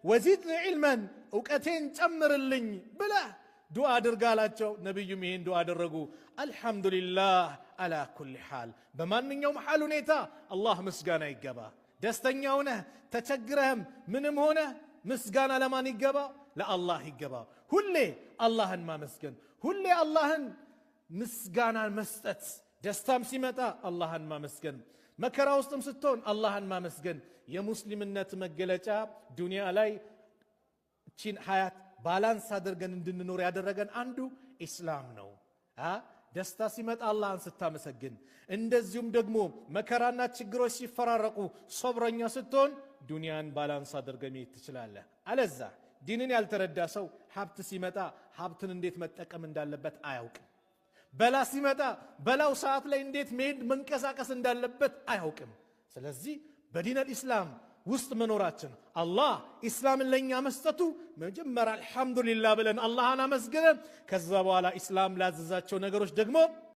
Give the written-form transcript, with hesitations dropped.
ወዚድኒ ዒልመን እውቀቴን ጨምርልኝ ብለህ ዱዓ አድርጋላቸው። ነብዩም ይሄን ዱዓ አደረጉ። አልሐምዱሊላህ አላ ኩሊ ሐል፣ በማንኛውም ሐል ሁኔታ አላህ ምስጋና ይገባ። ደስተኛ ሆነህ ተቸግረህም ምንም ሆነ ምስጋና ለማን ይገባ? ለአላህ ይገባ። ሁሌ አላህን ማመስገን፣ ሁሌ አላህን ምስጋና መስጠት። ደስታም ሲመጣ አላህን ማመስገን፣ መከራ ውስጥም ስትሆን አላህን ማመስገን የሙስሊምነት መገለጫ። ዱንያ ላይ ቺን ሐያት ባላንስ አድርገን እንድንኖር ያደረገን አንዱ ኢስላም ነው። ደስታ ሲመጣ አላህን ስታመሰግን፣ እንደዚሁም ደግሞ መከራና ችግሮች ሲፈራረቁ ሶብረኛ ስትሆን ዱንያን ባላንስ አድርገህ መሄድ ትችላለህ። አለዛ ዲንን ያልተረዳ ሰው ሀብት ሲመጣ ሀብትን እንዴት መጠቀም እንዳለበት አያውቅም። በላ ሲመጣ በላው ሰዓት ላይ እንዴት መሄድ መንቀሳቀስ እንዳለበት አያውቅም። ስለዚህ በዲነል ኢስላም ውስጥ መኖራችን አላህ ኢስላምን ለኛ መስጠቱ መጀመሪያ አልሐምዱሊላህ ብለን አላህን አመስግነን ከዛ በኋላ ኢስላም ላዘዛቸው ነገሮች ደግሞ